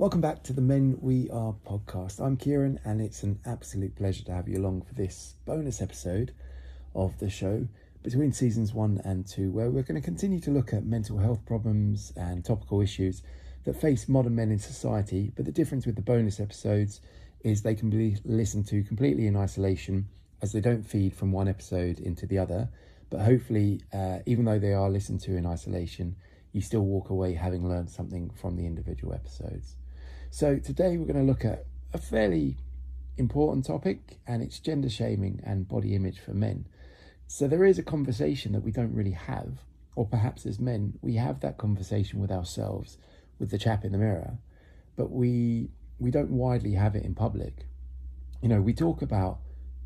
Welcome back to the Men We Are podcast. I'm Kieran, and it's an absolute pleasure to have you along for this bonus episode of the show between seasons 1 and 2, where we're going to continue to look at mental health problems and topical issues that face modern men in society. But the difference with the bonus episodes is they can be listened to completely in isolation, as they don't feed from one episode into the other. But hopefully, even though they are listened to in isolation, you still walk away having learned something from the individual episodes. So today we're going to look at a fairly important topic, and it's gender shaming and body image for men. So there is a conversation that we don't really have, or perhaps as men, we have that conversation with ourselves, with the chap in the mirror, but we don't widely have it in public. You know, we talk about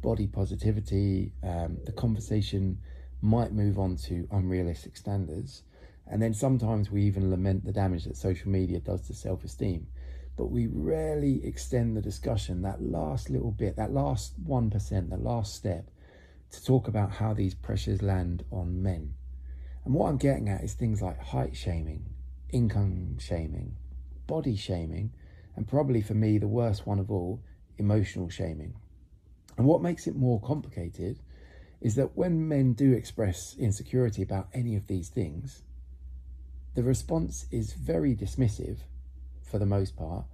body positivity, the conversation might move on to unrealistic standards, and then sometimes we even lament the damage that social media does to self-esteem. But we rarely extend the discussion, that last little bit, that last 1%, that last step, to talk about how these pressures land on men. And what I'm getting at is things like height shaming, income shaming, body shaming, and probably for me, the worst one of all, emotional shaming. And what makes it more complicated is that when men do express insecurity about any of these things, the response is very dismissive. For the most part,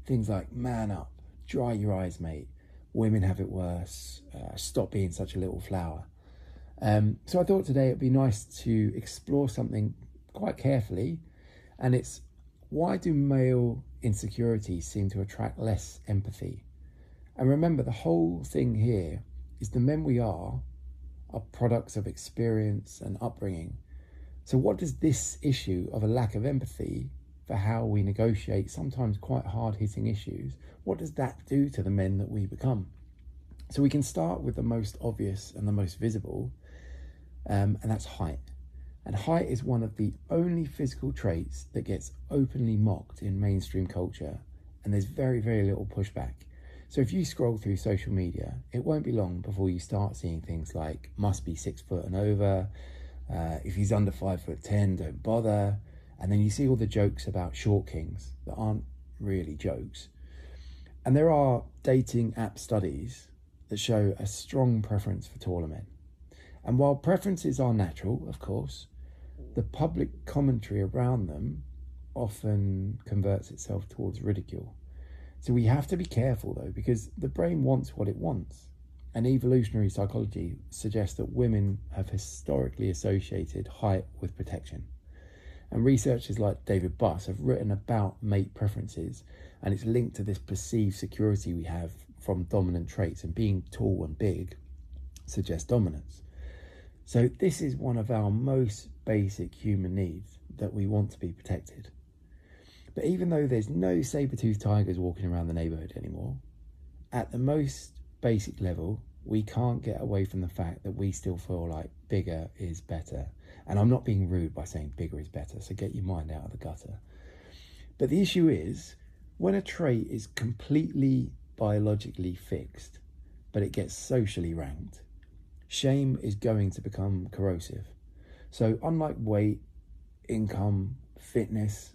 things like man up, dry your eyes, mate, women have it worse, stop being such a little flower. So I thought today it'd be nice to explore something quite carefully, and it's, why do male insecurities seem to attract less empathy? And remember, the whole thing here is the men we are products of experience and upbringing. So what does this issue of a lack of empathy for how we negotiate sometimes quite hard-hitting issues, what does that do to the men that we become? So we can start with the most obvious and the most visible, and that's height. And height is one of the only physical traits that gets openly mocked in mainstream culture, and there's very, very little pushback. So if you scroll through social media, it won't be long before you start seeing things like must be 6 foot and over, if he's under 5'10", don't bother. And then you see all the jokes about short kings that aren't really jokes. And there are dating app studies that show a strong preference for taller men. And while preferences are natural, of course, the public commentary around them often converts itself towards ridicule. So we have to be careful though, because the brain wants what it wants. And evolutionary psychology suggests that women have historically associated height with protection. And researchers like David Buss have written about mate preferences, and it's linked to this perceived security we have from dominant traits, and being tall and big suggests dominance. So this is one of our most basic human needs, that we want to be protected. But even though there's no saber-toothed tigers walking around the neighbourhood anymore, at the most basic level, we can't get away from the fact that we still feel like bigger is better. And I'm not being rude by saying bigger is better, so get your mind out of the gutter. But the issue is, when a trait is completely biologically fixed, but it gets socially ranked, shame is going to become corrosive. So unlike weight, income, fitness,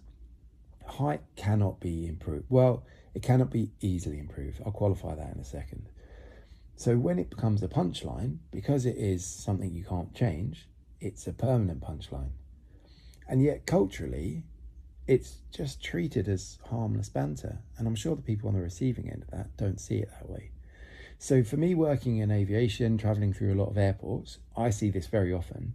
height cannot be improved. Well, it cannot be easily improved. I'll qualify that in a second. So when it becomes a punchline, because it is something you can't change, it's a permanent punchline. And yet culturally, it's just treated as harmless banter. And I'm sure the people on the receiving end of that don't see it that way. So for me, working in aviation, traveling through a lot of airports, I see this very often,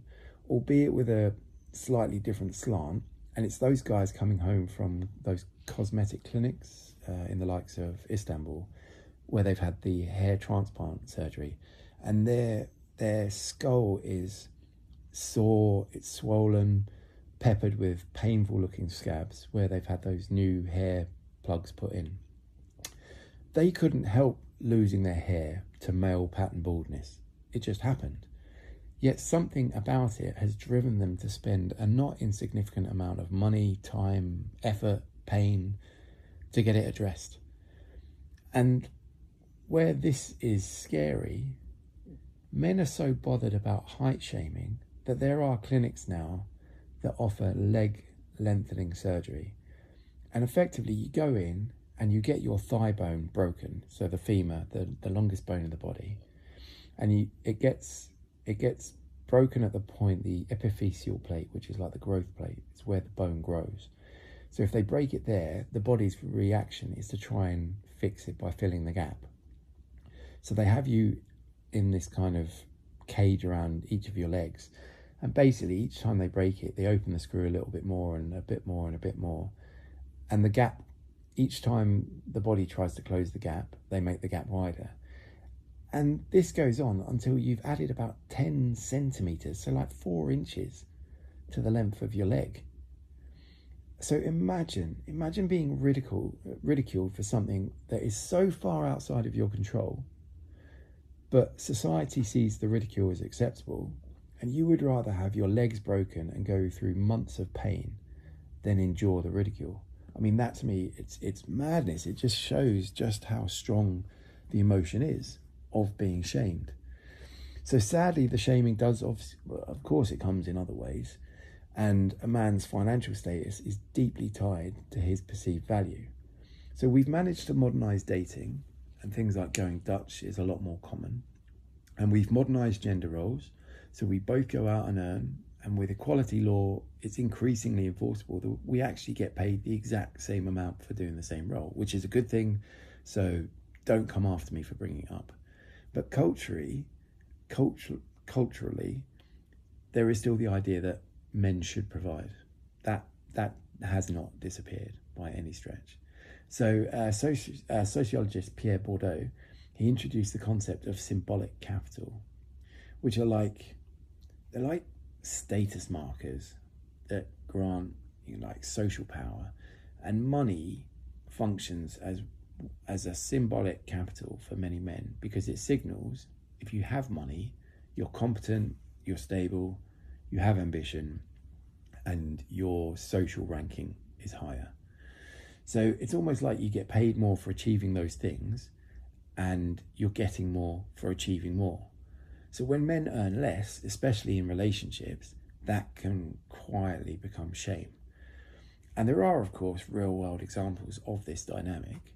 albeit with a slightly different slant. And it's those guys coming home from those cosmetic clinics in the likes of Istanbul, where they've had the hair transplant surgery, and their skull is sore, it's swollen, peppered with painful looking scabs where they've had those new hair plugs put in. They couldn't help losing their hair to male pattern baldness. It just happened. Yet something about it has driven them to spend a not insignificant amount of money, time, effort, pain to get it addressed. And where this is scary, men are so bothered about height shaming that there are clinics now that offer leg lengthening surgery. And effectively you go in and you get your thigh bone broken, so the femur, the longest bone in the body, and it gets broken at the point, the epiphyseal plate, which is like the growth plate, it's where the bone grows. So if they break it there, the body's reaction is to try and fix it by filling the gap. So they have you in this kind of cage around each of your legs, and basically each time they break it, they open the screw a little bit more and a bit more and a bit more, and the gap, each time the body tries to close the gap, they make the gap wider. And this goes on until you've added about 10 centimeters, so like 4 inches to the length of your leg. So imagine being ridiculed for something that is so far outside of your control, but society sees the ridicule as acceptable, and you would rather have your legs broken and go through months of pain than endure the ridicule. I mean, that to me, it's madness. It just shows just how strong the emotion is of being shamed. So sadly, the shaming does, of course it comes in other ways, and a man's financial status is deeply tied to his perceived value. So we've managed to modernize dating, and things like going Dutch is a lot more common, and we've modernized gender roles, so we both go out and earn, and with equality law, it's increasingly enforceable that we actually get paid the exact same amount for doing the same role, which is a good thing, so don't come after me for bringing it up. But culturally, there is still the idea that men should provide. That has not disappeared by any stretch. So sociologist Pierre Bourdieu, he introduced the concept of symbolic capital, which are they're like status markers that grant like social power, and money functions as a symbolic capital for many men because it signals if you have money, you're competent, you're stable, you have ambition, and your social ranking is higher. So it's almost like you get paid more for achieving those things, and you're getting more for achieving more. So when men earn less, especially in relationships, that can quietly become shame. And there are, of course, real-world examples of this dynamic.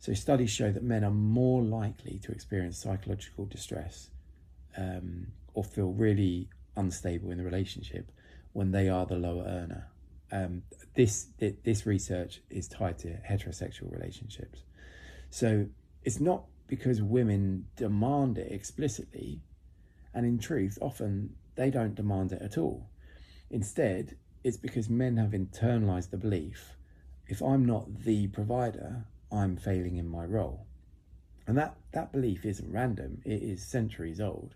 So studies show that men are more likely to experience psychological distress or feel really unstable in the relationship when they are the lower earner. This research is tied to heterosexual relationships. So it's not because women demand it explicitly, and in truth, often they don't demand it at all. Instead, it's because men have internalized the belief, if I'm not the provider, I'm failing in my role. And that belief isn't random, it is centuries old.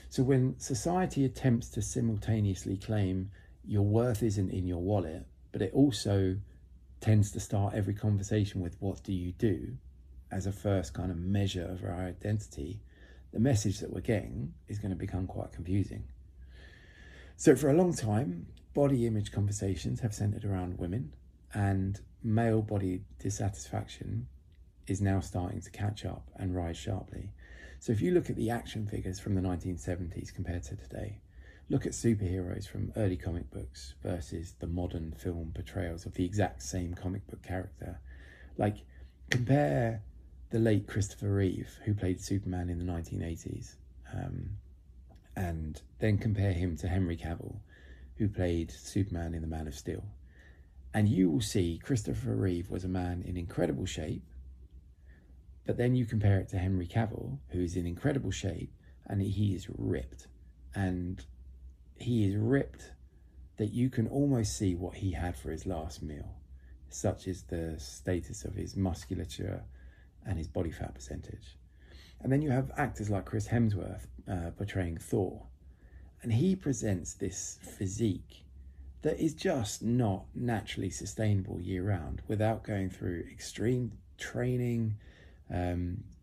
So when society attempts to simultaneously claim your worth isn't in your wallet, but it also tends to start every conversation with what do you do as a first kind of measure of our identity, the message that we're getting is going to become quite confusing. So for a long time, body image conversations have centered around women, and male body dissatisfaction is now starting to catch up and rise sharply. So if you look at the action figures from the 1970s compared to today, look at superheroes from early comic books versus the modern film portrayals of the exact same comic book character. Like, compare the late Christopher Reeve, who played Superman in the 1980s, and then compare him to Henry Cavill, who played Superman in The Man of Steel. And you will see Christopher Reeve was a man in incredible shape, but then you compare it to Henry Cavill, who is in incredible shape, and he is ripped. And he is ripped that you can almost see what he had for his last meal, such as the status of his musculature and his body fat percentage. And then you have actors like Chris Hemsworth portraying Thor, and he presents this physique that is just not naturally sustainable year round without going through extreme training,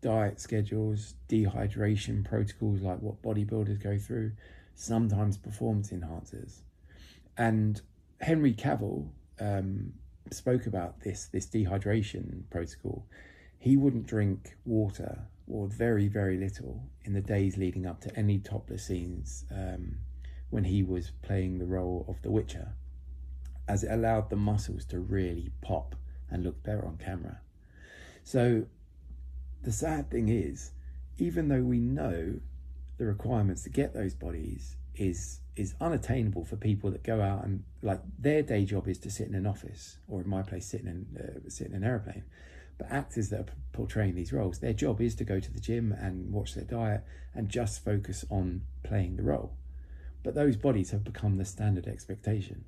diet schedules, dehydration protocols like what bodybuilders go through, sometimes performance enhancers. And Henry Cavill spoke about this dehydration protocol. He wouldn't drink water, or very, very little, in the days leading up to any topless scenes when he was playing the role of the Witcher, as it allowed the muscles to really pop and looked better on camera. So the sad thing is, even though we know the requirements to get those bodies is unattainable for people that go out and, like, their day job is to sit in an office, or in my place, sit in an airplane. But actors that are portraying these roles, their job is to go to the gym and watch their diet and just focus on playing the role. But those bodies have become the standard expectation.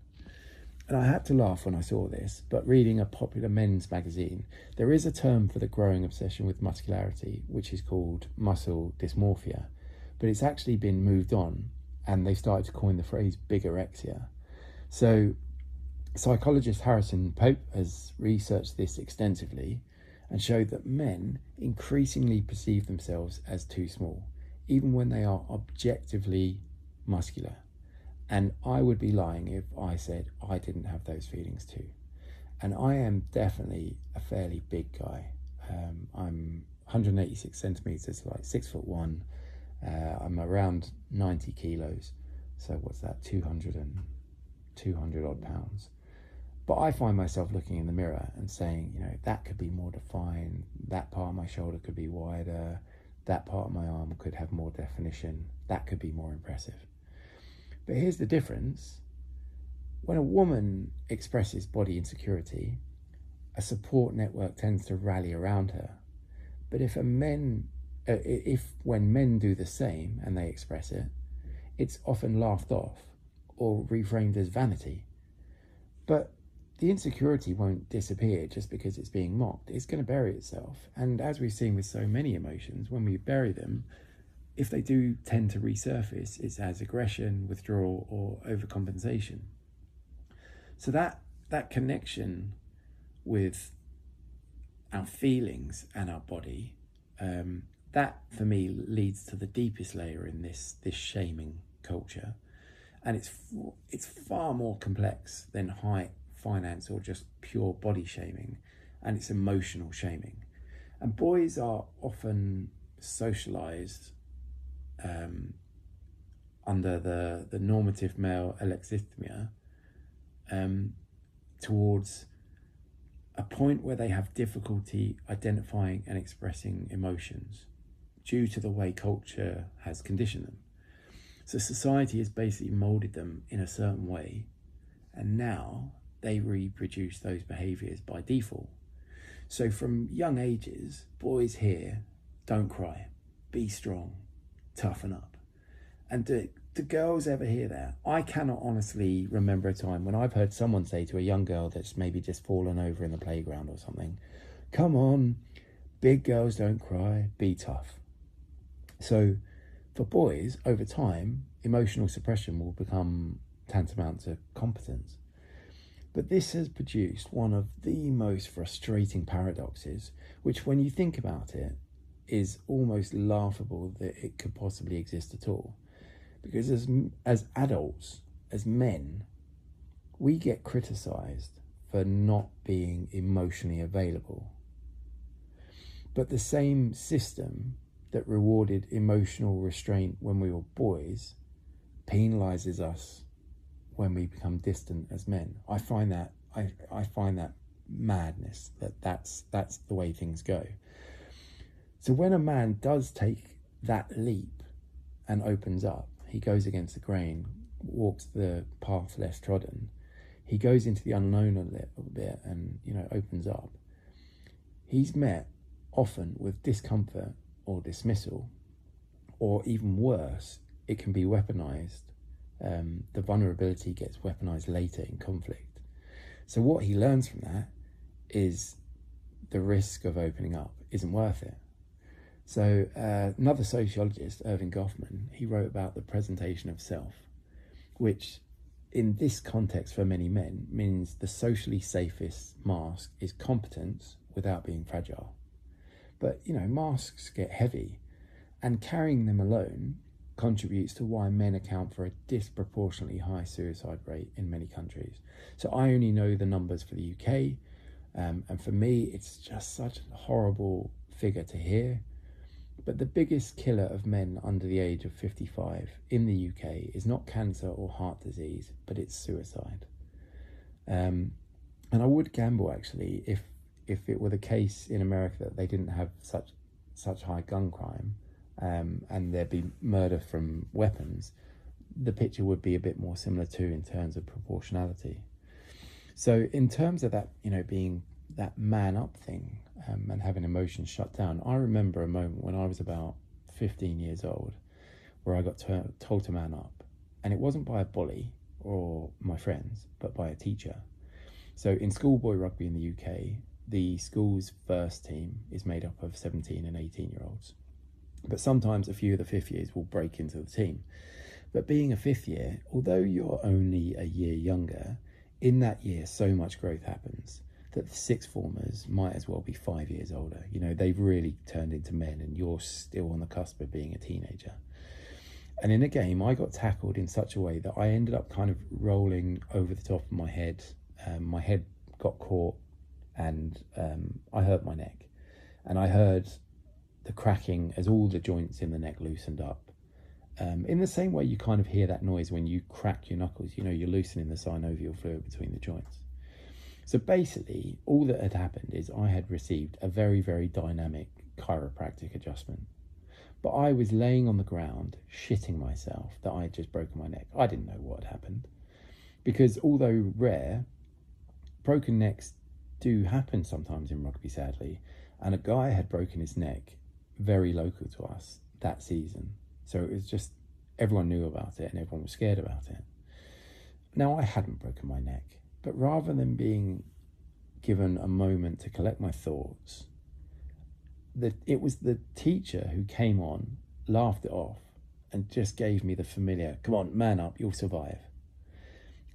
And I had to laugh when I saw this, but reading a popular men's magazine, there is a term for the growing obsession with muscularity, which is called muscle dysmorphia. But it's actually been moved on, and they started to coin the phrase bigorexia. So psychologist Harrison Pope has researched this extensively and showed that men increasingly perceive themselves as too small, even when they are objectively muscular. And I would be lying if I said I didn't have those feelings too. And I am definitely a fairly big guy. I'm 186 centimeters, like 6'1". I'm around 90 kilos. So what's that? 200 odd pounds. But I find myself looking in the mirror and saying, that could be more defined. That part of my shoulder could be wider. That part of my arm could have more definition. That could be more impressive. But here's the difference. When a woman expresses body insecurity, a support network tends to rally around her. But if when men do the same and they express it, it's often laughed off or reframed as vanity. But the insecurity won't disappear just because it's being mocked. It's going to bury itself. And as we've seen with so many emotions, when we bury them, if they do tend to resurface, it's as aggression, withdrawal, or overcompensation. So that connection with our feelings and our body, that for me leads to the deepest layer in this shaming culture. And it's far more complex than height, finance, or just pure body shaming. And it's emotional shaming. And boys are often socialized under the normative male alexithymia towards a point where they have difficulty identifying and expressing emotions due to the way culture has conditioned them. So society has basically molded them in a certain way, and now they reproduce those behaviours by default. So from young ages, boys hear, don't cry, be strong, toughen up. And do girls ever hear that? I cannot honestly remember a time when I've heard someone say to a young girl that's maybe just fallen over in the playground or something, come on, big girls don't cry, be tough. So for boys, over time, emotional suppression will become tantamount to competence. But this has produced one of the most frustrating paradoxes, which when you think about it, is almost laughable that it could possibly exist at all. Because as adults, as men, we get criticised for not being emotionally available. But the same system that rewarded emotional restraint when we were boys penalises us when we become distant as men. I find that madness, that's the way things go. So when a man does take that leap and opens up, he goes against the grain, walks the path less trodden, he goes into the unknown a little bit and, opens up. He's met often with discomfort or dismissal, or even worse, it can be weaponized. The vulnerability gets weaponized later in conflict. So what he learns from that is the risk of opening up isn't worth it. So another sociologist, Irving Goffman, he wrote about the presentation of self, which in this context for many men means the socially safest mask is competence without being fragile. But, masks get heavy, and carrying them alone contributes to why men account for a disproportionately high suicide rate in many countries. So I only know the numbers for the UK, and for me, it's just such a horrible figure to hear. But the biggest killer of men under the age of 55 in the UK is not cancer or heart disease, but it's suicide. And I would gamble, actually, if if it were the case in America that they didn't have such high gun crime, and there'd be murder from weapons, the picture would be a bit more similar too in terms of proportionality. So in terms of that, being that man up thing, and having emotions shut down, I remember a moment when I was about 15 years old where I got told to man up, and it wasn't by a bully or my friends, but by a teacher. So in schoolboy rugby in the UK, the school's first team is made up of 17 and 18-year-olds. But sometimes a few of the fifth years will break into the team. But being a fifth year, although you're only a year younger, in that year so much growth happens that the sixth formers might as well be 5 years older. They've really turned into men and you're still on the cusp of being a teenager. And in a game, I got tackled in such a way that I ended up kind of rolling over the top of my head. My head got caught and I hurt my neck. And I heard the cracking as all the joints in the neck loosened up. In the same way you kind of hear that noise when you crack your knuckles, you're loosening the synovial fluid between the joints. So basically, all that had happened is I had received a very, very dynamic chiropractic adjustment. But I was laying on the ground, shitting myself that I had just broken my neck. I didn't know what had happened. Because although rare, broken necks do happen sometimes in rugby, sadly. And a guy had broken his neck very local to us that season. So it was just, everyone knew about it and everyone was scared about it. Now, I hadn't broken my neck, but rather than being given a moment to collect my thoughts, it was the teacher who came on, laughed it off, and just gave me the familiar, come on, man up, you'll survive.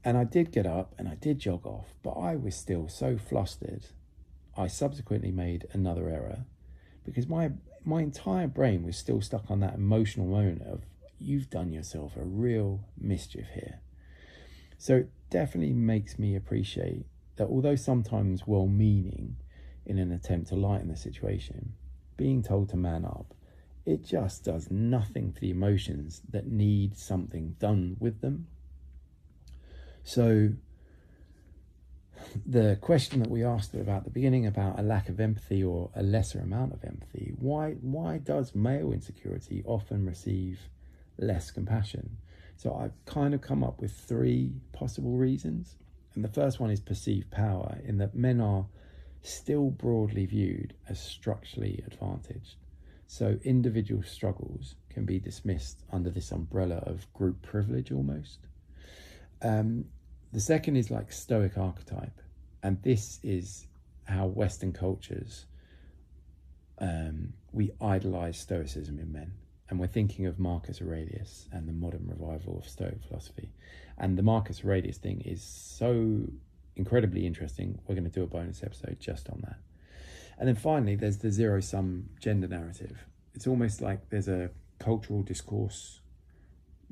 And I did get up and I did jog off, but I was still so flustered. I subsequently made another error because my entire brain was still stuck on that emotional moment of, you've done yourself a real mischief here. So it definitely makes me appreciate that although sometimes well-meaning in an attempt to lighten the situation, being told to man up, it just does nothing for the emotions that need something done with them. So the question that we asked about at the beginning about a lack of empathy or a lesser amount of empathy, why does male insecurity often receive less compassion? So I've kind of come up with 3 possible reasons. And the first one is perceived power, in that men are still broadly viewed as structurally advantaged. So individual struggles can be dismissed under this umbrella of group privilege almost. The second is like stoic archetype. And this is how Western cultures, we idolize stoicism in men. And we're thinking of Marcus Aurelius and the modern revival of Stoic philosophy. And the Marcus Aurelius thing is so incredibly interesting. We're going to do a bonus episode just on that. And then finally, there's the zero-sum gender narrative. It's almost like there's a cultural discourse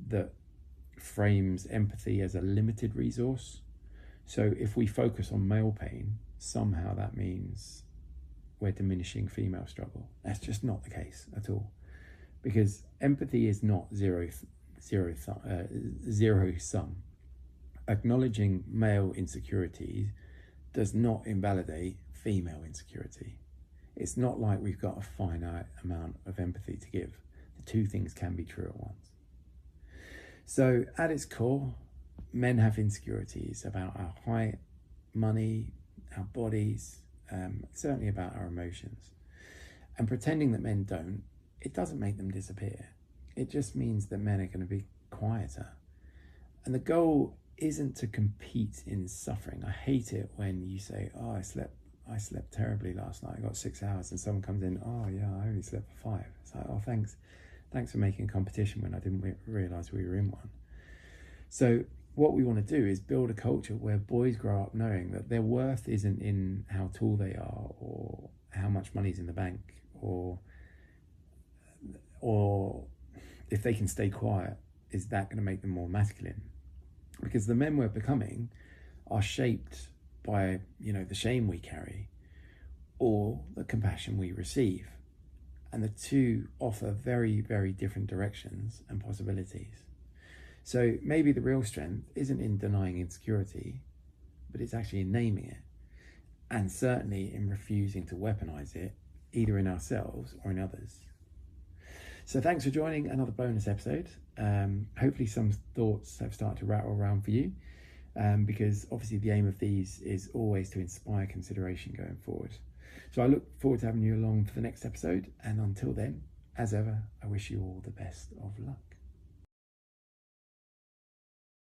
that frames empathy as a limited resource. So if we focus on male pain, somehow that means we're diminishing female struggle. That's just not the case at all. Because empathy is not zero sum. Acknowledging male insecurities does not invalidate female insecurity. It's not like we've got a finite amount of empathy to give. The two things can be true at once. So at its core, men have insecurities about our height, money, our bodies, certainly about our emotions. And pretending that men don't, it doesn't make them disappear. It just means that men are going to be quieter. And the goal isn't to compete in suffering. I hate it when you say, oh, I slept terribly last night. I got 6 hours, and someone comes in, oh yeah, I only slept for 5. It's like, oh, thanks for making a competition when I didn't realize we were in one. So what we want to do is build a culture where boys grow up knowing that their worth isn't in how tall they are or how much money's in the bank or if they can stay quiet, is that going to make them more masculine? Because the men we're becoming are shaped by, the shame we carry or the compassion we receive. And the two offer very, very different directions and possibilities. So maybe the real strength isn't in denying insecurity, but it's actually in naming it. and certainly in refusing to weaponize it, either in ourselves or in others. So thanks for joining another bonus episode. Hopefully some thoughts have started to rattle around for you, because obviously the aim of these is always to inspire consideration going forward. So I look forward to having you along for the next episode, and until then, as ever, I wish you all the best of luck.